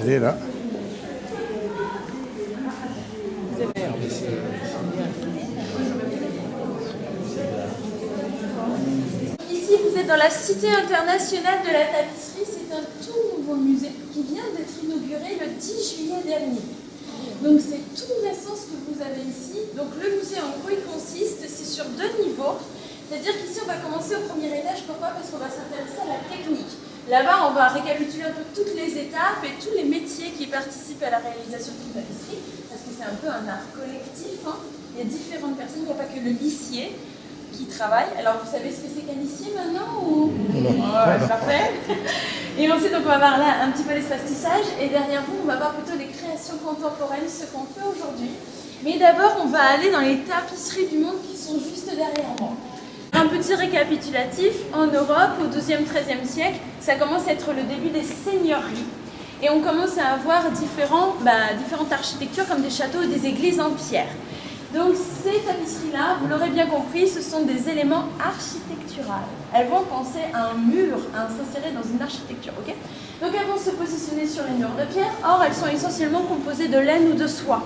Elle est là. Ici, vous êtes dans la Cité internationale de la tapisserie. C'est un tout nouveau musée qui vient d'être inauguré le 10 juillet dernier. Donc c'est tout récent ce que vous avez ici. Donc le musée en quoi il consiste, c'est sur 2 niveaux. C'est-à-dire qu'ici on va commencer au premier étage. Pourquoi? Parce qu'on va s'intéresser à la technique. Là-bas on va récapituler un peu toutes les étapes et tous les métiers qui participent à la réalisation d'une tapisserie. Parce que c'est un peu un art collectif. Il y a différentes personnes, il n'y a pas que le lissier qui travaille. Alors vous savez ce que c'est qu'un lissier maintenant ou... Non. Ouais, parfait. Et ensuite donc on va voir là un petit peu l'espace tissage et derrière vous on va voir plutôt les créations contemporaines, ce qu'on fait aujourd'hui. Mais d'abord on va aller dans les tapisseries du monde qui sont juste derrière moi. Un petit récapitulatif, en Europe au XIIe, XIIIe siècle, ça commence à être le début des seigneuries. Et on commence à avoir différentes architectures comme des châteaux et des églises en pierre. Donc ces tapisseries-là, vous l'aurez bien compris, ce sont des éléments architecturaux. Elles vont penser à un mur, à s'insérer dans une architecture, ok? Donc elles vont se positionner sur les murs de pierre, or elles sont essentiellement composées de laine ou de soie.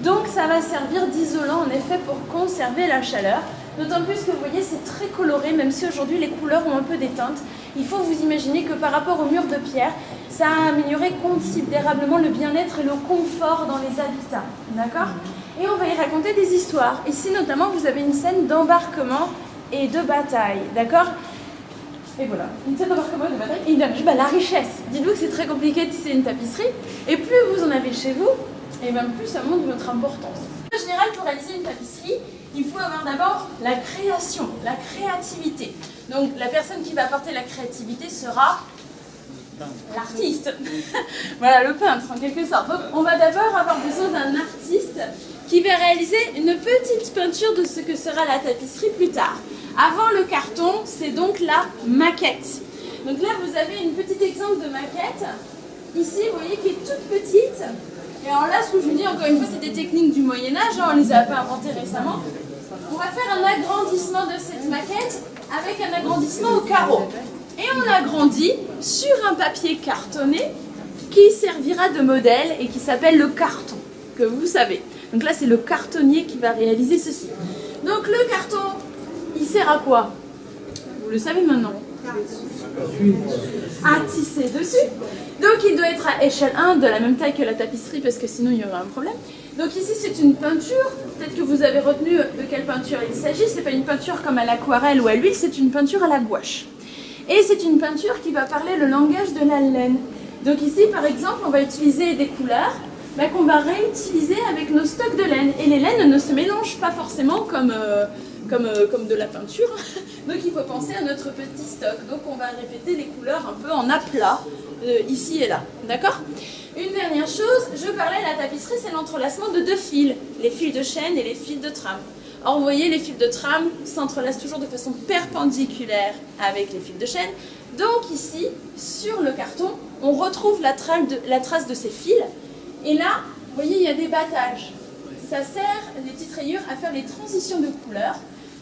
Donc ça va servir d'isolant en effet pour conserver la chaleur. D'autant plus que vous voyez c'est très coloré, même si aujourd'hui les couleurs ont un peu des teintes. Il faut vous imaginer que par rapport aux murs de pierre, ça a amélioré considérablement le bien-être et le confort dans les habitats. D'accord? Et on va y raconter des histoires. Ici notamment vous avez une scène d'embarquement et de bataille. D'accord? Et voilà, une scène d'embarquement et de bataille. Et une la richesse. Dites-vous que c'est très compliqué de tisser une tapisserie. Et plus vous en avez chez vous, et bien plus ça montre votre importance. En général, pour réaliser une tapisserie, il faut avoir d'abord la création, la créativité. Donc la personne qui va apporter la créativité sera l'artiste. Voilà, le peintre en quelque sorte. Donc on va d'abord avoir besoin d'un artiste qui va réaliser une petite peinture de ce que sera la tapisserie plus tard. Avant le carton, c'est donc la maquette. Donc là, vous avez une petite exemple de maquette. Ici, vous voyez, qui est toute petite. Et alors là, ce que je vous dis, encore une fois, c'est des techniques du Moyen-Âge, on ne les a pas inventées récemment. On va faire un agrandissement de cette maquette avec un agrandissement au carreau. Et on l'agrandit sur un papier cartonné qui servira de modèle et qui s'appelle le carton, que vous savez. Donc là, c'est le cartonnier qui va réaliser ceci. Donc le carton, il sert à quoi? Vous le savez maintenant. À tisser dessus. Donc il doit être à échelle 1, de la même taille que la tapisserie, parce que sinon il y aurait un problème. Donc ici c'est une peinture, peut-être que vous avez retenu de quelle peinture il s'agit. C'est pas une peinture comme à l'aquarelle ou à l'huile, c'est une peinture à la gouache. Et c'est une peinture qui va parler le langage de la laine. Donc ici par exemple on va utiliser des couleurs qu'on va réutiliser avec nos stocks de laine. Et les laines ne se mélangent pas forcément comme de la peinture. Donc il faut penser à notre petit stock. Donc on va répéter les couleurs un peu en aplat, ici et là. D'accord? Une dernière chose, je parlais, la tapisserie, c'est l'entrelacement de 2 fils. Les fils de chaîne et les fils de trame. Or vous voyez, les fils de trame s'entrelacent toujours de façon perpendiculaire avec les fils de chaîne. Donc ici, sur le carton, on retrouve la trace de ces fils. Et là, vous voyez, il y a des battages. Ça sert, les petites rayures, à faire les transitions de couleurs.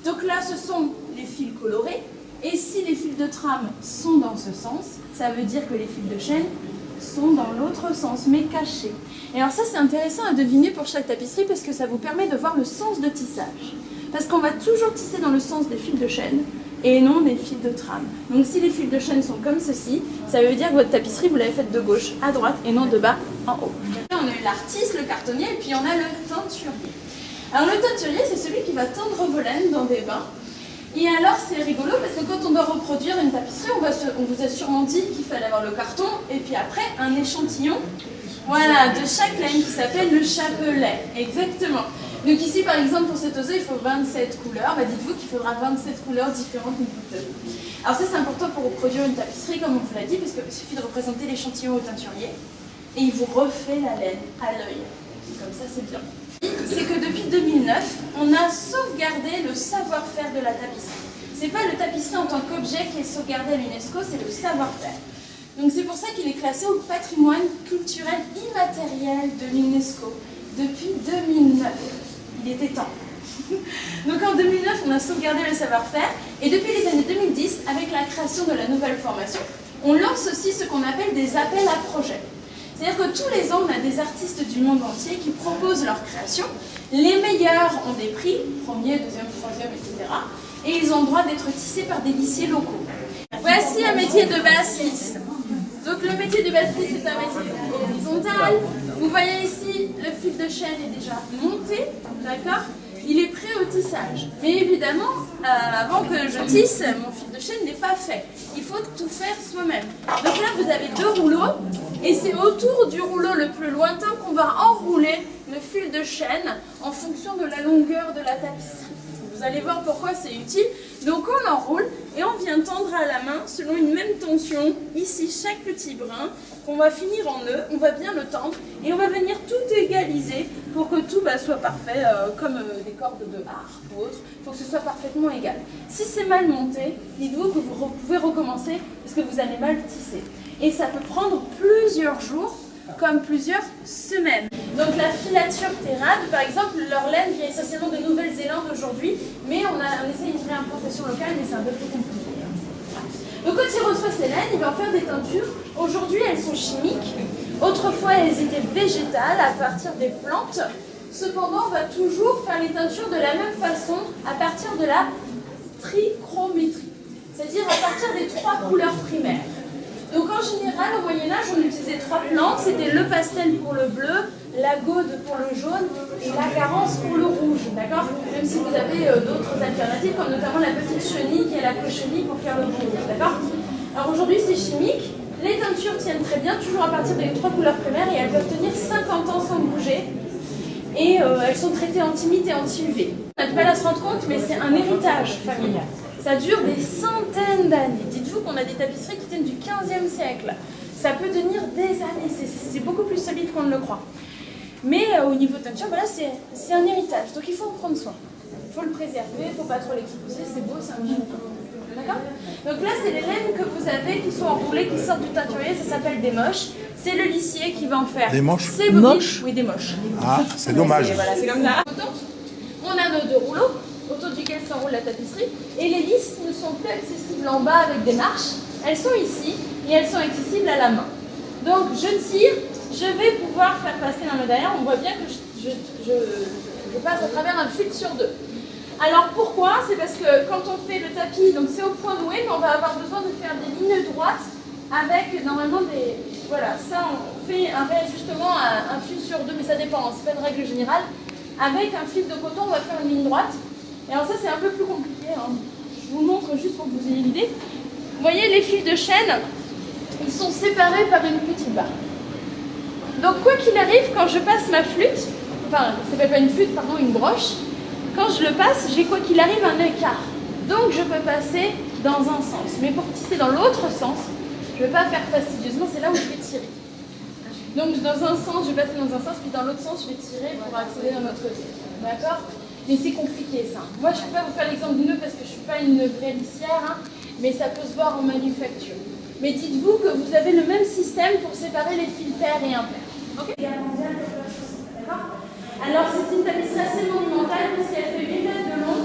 Donc là, ce sont les fils colorés. Et si les fils de trame sont dans ce sens, ça veut dire que les fils de chaîne sont dans l'autre sens, mais cachés. Et alors ça, c'est intéressant à deviner pour chaque tapisserie parce que ça vous permet de voir le sens de tissage. Parce qu'on va toujours tisser dans le sens des fils de chaîne et non des fils de trame. Donc si les fils de chaîne sont comme ceci, ça veut dire que votre tapisserie, vous l'avez faite de gauche à droite et non de bas en haut. Là, on a eu l'artiste, le cartonnier, et puis on a le teinturier. Alors le teinturier, c'est celui qui va teindre vos laines dans des bains. Et alors c'est rigolo parce que quand on doit reproduire une tapisserie, on vous a sûrement dit qu'il fallait avoir le carton et puis après un échantillon, voilà, de chaque laine qui s'appelle le chapelet. Exactement. Donc ici par exemple pour cet oiseau il faut 27 couleurs, dites-vous qu'il faudra 27 couleurs différentes. Alors ça c'est important pour reproduire une tapisserie comme on vous l'a dit, parce qu'il suffit de représenter l'échantillon au teinturier et il vous refait la laine à l'œil. Comme ça c'est bien. C'est que depuis 2009, on a sauvegardé le savoir-faire de la tapisserie. C'est pas le tapisserie en tant qu'objet qui est sauvegardé à l'UNESCO, c'est le savoir-faire. Donc c'est pour ça qu'il est classé au patrimoine culturel immatériel de l'UNESCO depuis 2009. Il était temps. Donc en 2009, on a sauvegardé le savoir-faire et depuis les années 2010, avec la création de la nouvelle formation, On lance aussi ce qu'on appelle des appels à projets. C'est-à-dire que tous les ans, on a des artistes du monde entier qui proposent leurs créations. Les meilleurs ont des prix, premier, deuxième, troisième, etc. Et ils ont le droit d'être tissés par des lissiers locaux. Voici un métier de bassiste. Donc le métier de bassiste, c'est un métier horizontal. Vous voyez ici, le fil de chaîne est déjà monté, d'accord? Il est prêt au tissage. Mais évidemment, avant que je tisse, mon fil de chaîne n'est pas fait. Il faut tout faire soi-même. Donc là, vous avez 2 rouleaux. Et c'est autour du rouleau le plus lointain qu'on va enrouler le fil de chaîne en fonction de la longueur de la tapisserie. Vous allez voir pourquoi c'est utile. Donc on l'enroule et on vient tendre à la main selon une même tension. Ici, chaque petit brin qu'on va finir en nœud, on va bien le tendre et on va venir tout égaliser pour que tout soit parfait, comme des cordes de harpe ou autre. Il faut que ce soit parfaitement égal. Si c'est mal monté, dites-vous que vous pouvez recommencer parce que vous allez mal tisser. Et ça peut prendre plusieurs jours, comme plusieurs semaines. Donc la filature Terrade, par exemple, leur laine vient essentiellement de Nouvelle-Zélande aujourd'hui, mais on essaie une réimplantation locale, mais c'est un peu plus compliqué. Donc quand il reçoit ces laines, il va en faire des teintures. Aujourd'hui, elles sont chimiques. Autrefois, elles étaient végétales à partir des plantes. Cependant, on va toujours faire les teintures de la même façon à partir de la trichrométrie, c'est-à-dire à partir des 3 couleurs primaires. Donc en général, au Moyen-Âge, on utilisait 3 plantes. C'était le pastel pour le bleu, la gaude pour le jaune et la carence pour le rouge. D'accord? Même si vous avez d'autres alternatives, comme notamment la petite chenille qui est la cochenille pour faire le rouge. D'accord? Alors aujourd'hui, c'est chimique. Les teintures tiennent très bien, toujours à partir des 3 couleurs primaires, et elles peuvent tenir 50 ans sans bouger. Et elles sont traitées anti-mite et anti-UV. On a du mal à se rendre compte, mais c'est un héritage familial. Ça dure des centaines d'années. Dites-vous qu'on a des tapisseries qui tiennent du 15e siècle. Ça peut tenir des années, c'est beaucoup plus solide qu'on ne le croit. Mais au niveau de teinture, voilà, c'est un héritage. Donc il faut en prendre soin. Il faut le préserver, il ne faut pas trop l'exposer, c'est beau, c'est un bijou. D'accord? Donc là, c'est les laines que vous avez qui sont enroulées, qui sortent du teinturier, ça s'appelle des moches. C'est le lissier qui va en faire. Des moches? Des moches? Oui, des moches. Ah, c'est dommage. Voilà, c'est comme ça. On a nos 2 rouleaux autour duquel s'enroule la tapisserie, et les lisses ne sont plus accessibles en bas avec des marches, elles sont ici et elles sont accessibles à la main. Donc je tire, je vais pouvoir faire passer la main derrière, on voit bien que je passe à travers un fil sur 2. Alors pourquoi? C'est parce que quand on fait le tapis, donc c'est au point noué, mais on va avoir besoin de faire des lignes droites avec normalement des... Voilà, ça on fait un réajustement à un fil sur 2, mais ça dépend, c'est pas une règle générale. Avec un fil de coton, on va faire une ligne droite. Et alors ça c'est un peu plus compliqué, hein. Je vous montre juste pour que vous ayez l'idée. Vous voyez les fils de chaîne, ils sont séparés par une petite barre. Donc quoi qu'il arrive, quand je passe ma flûte, enfin c'est pas une flûte, pardon, une broche, quand je le passe, j'ai quoi qu'il arrive un écart. Donc je peux passer dans un sens. Mais pour tisser dans l'autre sens, je ne vais pas faire fastidieusement, c'est là où je vais tirer. Donc dans un sens, je vais passer dans un sens, puis dans l'autre sens, je vais tirer pour accéder d'un autre côté. D'accord? Mais c'est compliqué ça. Moi, je ne peux pas vous faire l'exemple du nœud parce que je ne suis pas une vraie lissière, hein, mais ça peut se voir en manufacture. Mais dites-vous que vous avez le même système pour séparer les fils pairs et impairs. Ok? D'accord? Alors, c'est une tapisserie assez monumentale puisqu'elle fait 8 mètres de long,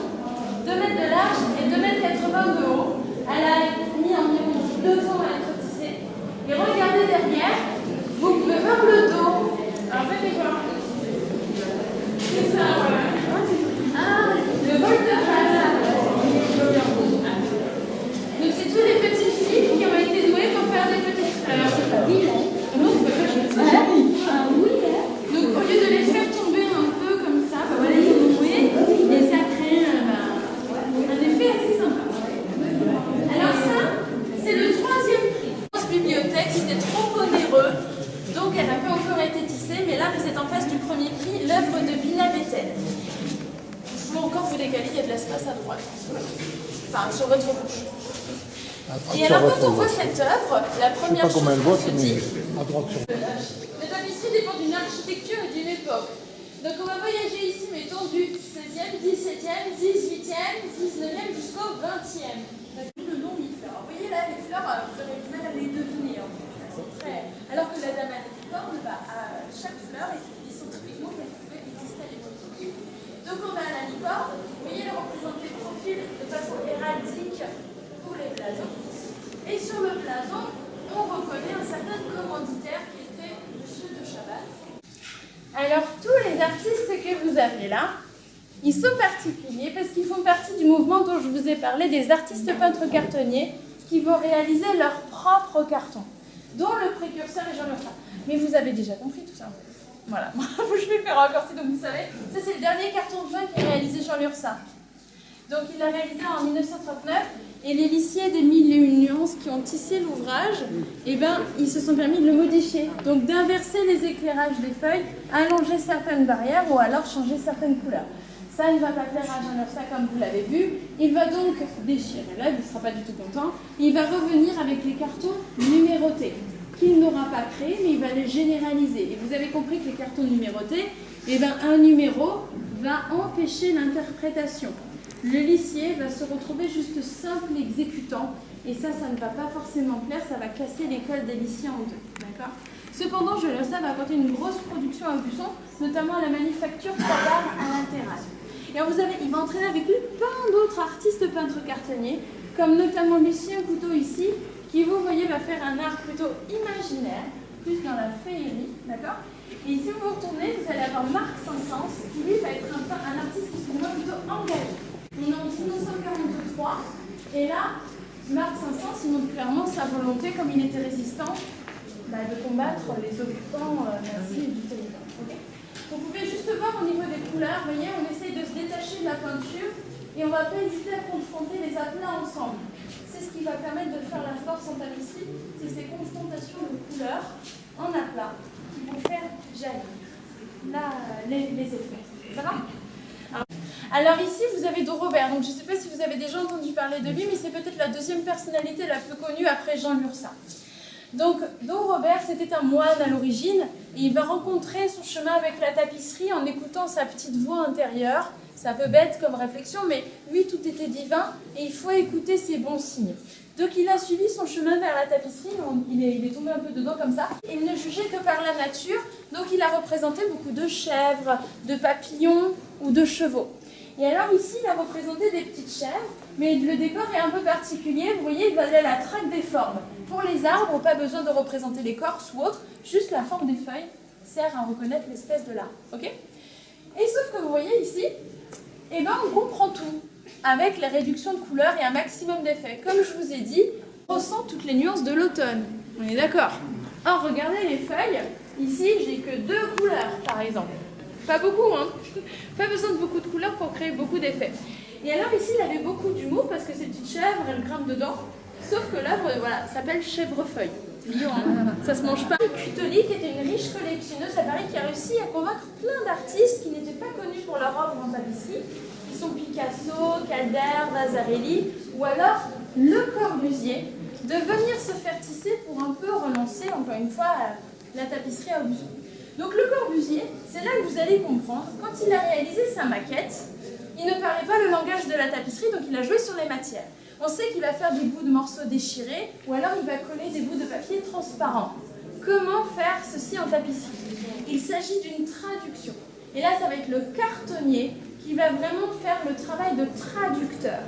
2 mètres de large et 2,80 mètres de haut. Elle a mis environ 2 ans à être tissée. Et regardez derrière, vous pouvez voir le dos. Alors, faites voir. C'est ça, voilà. Ah, le volte-face. Donc c'est tous les petits fils qui ont été doués pour faire des petites fleurs. C'est pas oui, non, c'est pas oui. Ah oui. Donc au lieu de les faire tomber un peu comme ça, voilà, ils sont doués et ça crée un effet assez sympa. Alors ça, c'est le 3e prix. Cette bibliothèque, c'était trop onéreux, donc elle n'a pas encore été tissée, mais là vous êtes en face du 1er prix, l'œuvre de Bina Bettel. Je peux encore vous décaler, il y a de l'espace à droite. Enfin, sur votre bouche. Et alors, quand on voit cette œuvre, la première chose qu'on se dit... La tapisserie dépend d'une architecture et d'une époque. Donc on va voyager ici, mettons, du 16e, 17e, 18e, 19e jusqu'au 20e. Le long des fleurs. Alors, vous voyez là, les fleurs, vous aurez du mal à les deviner. Alors que la dame à l'écorne, à chaque fleur est dit scientifiquement qu'elle pouvait exister à l'époque. Donc on a la licorne, vous voyez, elle représente les profils de façon héraldique pour les blasons. Et sur le blason, Alors, tous les artistes que vous avez là, ils sont particuliers parce qu'ils font partie du mouvement dont je vous ai parlé, des artistes peintres cartonniers qui vont réaliser leur propre carton, dont le précurseur est Jean Lurçat. Mais vous avez déjà compris tout ça. Voilà, je vais faire encore si donc vous savez. Ça, c'est le dernier carton de feuille qu'a réalisé Jean Lurçat. Donc, il l'a réalisé en 1939. Et les lissiers des Mille et une nuances qui ont tissé l'ouvrage, eh ben, ils se sont permis de le modifier. Donc d'inverser les éclairages des feuilles, allonger certaines barrières ou alors changer certaines couleurs. Ça ne va pas plaire à Jean Lurçat comme vous l'avez vu. Il va donc déchirer l'œuvre, il ne sera pas du tout content. Il va revenir avec les cartons numérotés qu'il n'aura pas créés, mais il va les généraliser. Et vous avez compris que les cartons numérotés, eh ben, un numéro va empêcher l'interprétation. Le lissier va se retrouver juste simple exécutant et ça ne va pas forcément plaire, ça va casser l'école des lissiers en deux. D'accord ? Cependant, Jean Lurçat va apporter une grosse production à Aubusson, notamment à la manufacture Tabar à l'interral. Et il va entraîner avec lui plein d'autres artistes peintres cartonniers, comme notamment Lucien Couteau ici, qui vous voyez va faire un art plutôt imaginaire, plus dans la féerie, d'accord ? Et si vous vous retournez, vous allez avoir Marc Saint-Saëns, qui lui va être un artiste plutôt engagé. On est en 1943, et là, Marc Saint-Saëns montre clairement sa volonté, comme il était résistant, de combattre les occupants nazis du territoire. Okay. Vous pouvez juste voir au niveau des couleurs, vous voyez, on essaye de se détacher de la peinture, et on ne va pas hésiter à confronter les aplats ensemble. C'est ce qui va permettre de faire la force en tapisserie, c'est ces confrontations de couleurs en aplats qui vont faire jaillir les effets. Ça va ? Alors ici, vous avez Do Robert. Donc je ne sais pas si vous avez déjà entendu parler de lui, mais c'est peut-être la deuxième personnalité la plus connue après Jean Lurçat. Donc Do Robert, c'était un moine à l'origine, et il va rencontrer son chemin avec la tapisserie en écoutant sa petite voix intérieure. C'est un peu bête comme réflexion, mais lui, tout était divin, et il faut écouter ses bons signes. Donc il a suivi son chemin vers la tapisserie, il est tombé un peu dedans comme ça. Il ne jugeait que par la nature, donc il a représenté beaucoup de chèvres, de papillons ou de chevaux. Et alors ici, il a représenté des petites chèvres, mais le décor est un peu particulier. Vous voyez, il va aller à la traque des formes. Pour les arbres, pas besoin de représenter l'écorce ou autre, juste la forme des feuilles sert à reconnaître l'espèce de l'arbre. Okay ? Et sauf que vous voyez ici, eh ben, on comprend tout, avec la réduction de couleurs et un maximum d'effets. Comme je vous ai dit, on ressent toutes les nuances de l'automne. On est d'accord ? Or, regardez les feuilles. Ici, j'ai que 2 couleurs, par exemple. Pas beaucoup, hein. Pas besoin de beaucoup de couleurs pour créer beaucoup d'effets. Et alors ici, il avait beaucoup d'humour parce que ces petites chèvres, elles grimpent dedans. Sauf que l'œuvre, voilà, s'appelle Chèvrefeuille. C'est mignon, hein. Ça se mange pas. Cutoli, qui était une riche collectionneuse à Paris, qui a réussi à convaincre plein d'artistes qui n'étaient pas connus pour leur œuvre en tapisserie, qui sont Picasso, Calder, Vasarely, ou alors Le Corbusier, de venir se faire tisser pour un peu relancer, encore une fois, la tapisserie à Aubusson. Donc Le Corbusier, c'est là que vous allez comprendre, quand il a réalisé sa maquette, il ne parlait pas le langage de la tapisserie, donc il a joué sur les matières. On sait qu'il va faire des bouts de morceaux déchirés, ou alors il va coller des bouts de papier transparents. Comment faire ceci en tapisserie? Il s'agit d'une traduction. Et là, ça va être le cartonnier qui va vraiment faire le travail de traducteur.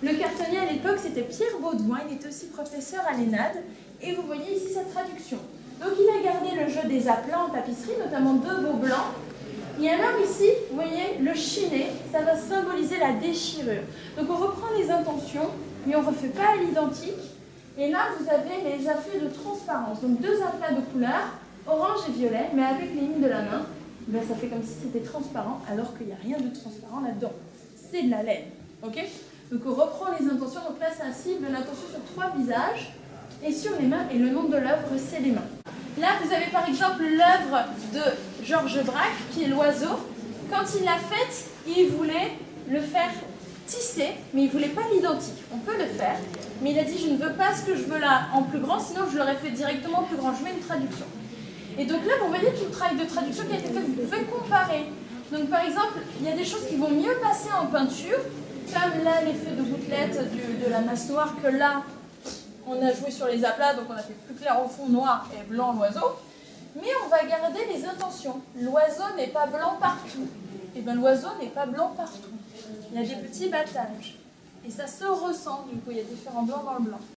Le cartonnier à l'époque, c'était Pierre Baudouin, il était aussi professeur à l'ENAD, et vous voyez ici sa traduction. Donc il a gardé le jeu des aplats en tapisserie, notamment 2 beaux blancs. Et alors ici, vous voyez, le chiné, ça va symboliser la déchirure. Donc on reprend les intentions, mais on ne refait pas à l'identique. Et là, vous avez les effets de transparence. Donc 2 aplats de couleurs, orange et violet, mais avec les lignes de la main, ben, ça fait comme si c'était transparent, alors qu'il n'y a rien de transparent là-dedans. C'est de la laine. Ok? Donc on reprend les intentions, donc là ça cible l'intention sur 3 visages, et sur les mains, et le nom de l'œuvre, c'est les mains. Là, vous avez par exemple l'œuvre de Georges Braque, qui est l'oiseau. Quand il l'a faite, il voulait le faire tisser, mais il ne voulait pas l'identique. On peut le faire, mais il a dit « je ne veux pas ce que je veux là en plus grand, sinon je l'aurais fait directement en plus grand, je mets une traduction ». Et donc là, vous voyez tout le travail de traduction qui a été fait, vous pouvez comparer. Donc par exemple, il y a des choses qui vont mieux passer en peinture, comme là l'effet de gouttelette de la masse noire, que là, on a joué sur les aplats, donc on a fait plus clair au fond, noir et blanc l'oiseau. Mais on va garder les intentions. L'oiseau n'est pas blanc partout. Et bien l'oiseau n'est pas blanc partout. Il y a des petits battages. Et ça se ressent, du coup, il y a différents blancs dans le blanc.